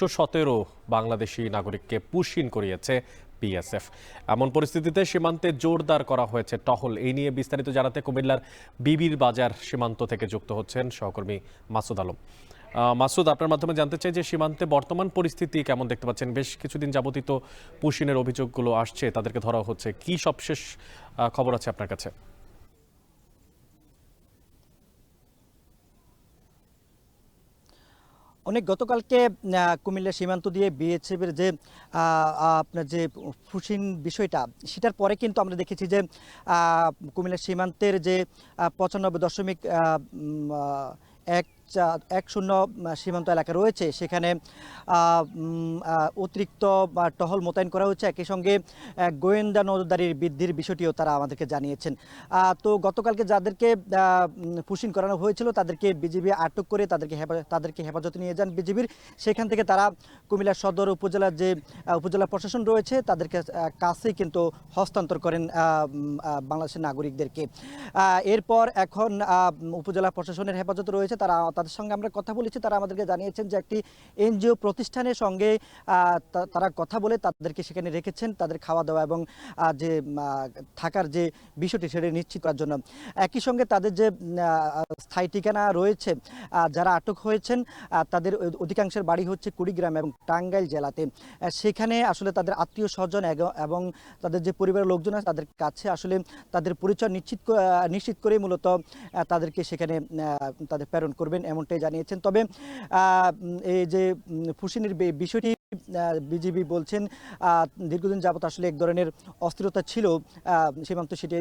117 বাংলাদেশি নাগরিককে পুশ-ইন করিয়েছে বিএসএফ। এমন পরিস্থিতিতে সীমান্তে জোরদার করা হয়েছে টহল। এই নিয়ে বিস্তারিত জানাতে কুমিল্লার বিবির বাজার সীমান্ত থেকে যুক্ত হচ্ছেন সহকর্মী মাসুদ আলম। মাসুদ, আপনার মাধ্যমে জানতে চাই যে সীমান্তে বর্তমান পরিস্থিতি কেমন দেখতে পাচ্ছেন? বেশ কিছুদিন যাবতীয় তো পুশ-ইনের অভিযোগগুলো আসছে, তাদেরকে ধরা হচ্ছে, কি সবশেষ খবর আছে আপনার কাছে? গতকালকে কুমিল্লা সীমান্ত দিয়ে বিএসএফের যে আপনার যে পুশিং বিষয়টা, সেটার পরে কিন্তু আমরা দেখেছি যে কুমিল্লা সীমান্তের যে 95.10 সীমান্ত এলাকা রয়েছে, সেখানে অতিরিক্ত টহল মোতায়েন করা হচ্ছে। একই সঙ্গে গোয়েন্দা নজরদারির বৃদ্ধির বিষয়টিও তারা আমাদেরকে জানিয়েছেন। তো গতকালকে যাদেরকে পুশিং করানো হয়েছিল তাদেরকে বিজিবি আটক করে তাদেরকে হেফাজতে নিয়ে যান বিজিবির। সেখান থেকে তারা কুমিল্লা সদর উপজেলার যে উপজেলা প্রশাসন রয়েছে তাদেরকে কাছেই কিন্তু হস্তান্তর করেন বাংলাদেশের নাগরিকদেরকে। এরপর এখন উপজেলা প্রশাসনের হেফাজতে রয়েছে তারা। তাদের সঙ্গে আমরা কথা বলেছি, তারা আমাদেরকে জানিয়েছেন যে একটি এনজিও প্রতিষ্ঠানের সঙ্গে তারা কথা বলে তাদেরকে সেখানে রেখেছেন, তাদের খাওয়া দাওয়া এবং যে থাকার যে বিষয়টি সেটা নিশ্চিত করার জন্য। একই সঙ্গে তাদের যে স্থায়ী ঠিকানা রয়েছে, যারা আটক হয়েছেন তাদের অধিকাংশের বাড়ি হচ্ছে কুড়িগ্রাম এবং টাঙ্গাইল জেলাতে। সেখানে আসলে তাদের আত্মীয় স্বজন এবং তাদের যে পরিবারের লোকজন আছে তাদের কাছে আসলে তাদের পরিচয় নিশ্চিত করে মূলত তাদেরকে সেখানে তাদের প্রেরণ করবেন এমনটাই জানিয়েছেন। তবে এই যে পুশিনের বিষয়টি বিজিবি বলছেন দীর্ঘদিন যাবত আসলে এক ধরনের অস্থিরতা ছিল সীমান্ত, সেটি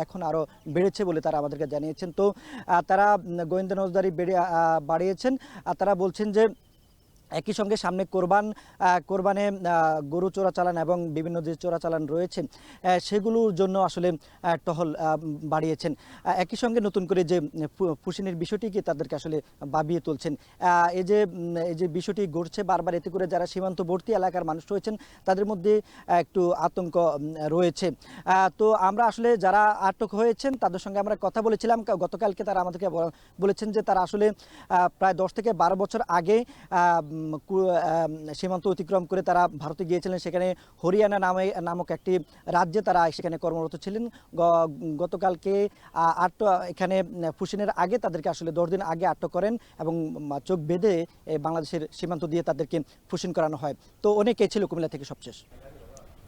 এখন আরও বেড়েছে বলে তারা আমাদেরকে জানিয়েছেন। তো তারা গোয়েন্দা নজরদারি বাড়িয়েছেন। তারা বলছেন যে একই সঙ্গে সামনে কোরবানে গরু চোরাচালান এবং বিভিন্ন যে চোরাচালান রয়েছে সেগুলোর জন্য আসলে টহল বাড়িয়েছেন। একই সঙ্গে নতুন করে যে পুশিনের বিষয়টিকে তাদেরকে আসলে ভাবিয়ে তুলছেন। এই যে বিষয়টি ঘটছে বারবার, এতে করে যারা সীমান্তবর্তী এলাকার মানুষ রয়েছেন তাদের মধ্যে একটু আতঙ্ক রয়েছে। তো আমরা আসলে যারা আটক হয়েছেন তাদের সঙ্গে আমরা কথা বলেছিলাম। গতকালকে তারা আমাদেরকে বলেছেন যে তারা আসলে প্রায় 10 থেকে 12 বছর আগে সীমান্ত অতিক্রম করে তারা ভারতে গিয়েছিলেন। সেখানে হরিয়ানা নামক একটি রাজ্যে তারা সেখানে কর্মরত ছিলেন। গতকালকে এখানে পুশিনের আগে তাদেরকে আসলে 10 দিন আগে আটক করেন এবং চোখ বেঁধে বাংলাদেশের সীমান্ত দিয়ে তাদেরকে পুশিন করানো হয়। তো অনেকেই ছিল কুমিল্লা থেকে সবশেষ।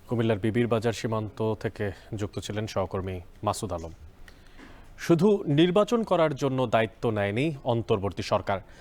কুমিল্লার বিবির বাজার সীমান্ত থেকে যুক্ত ছিলেন সহকর্মী মাসুদ আলম। শুধু নির্বাচন করার জন্য দায়িত্ব নেয়নি অন্তর্বর্তী সরকার।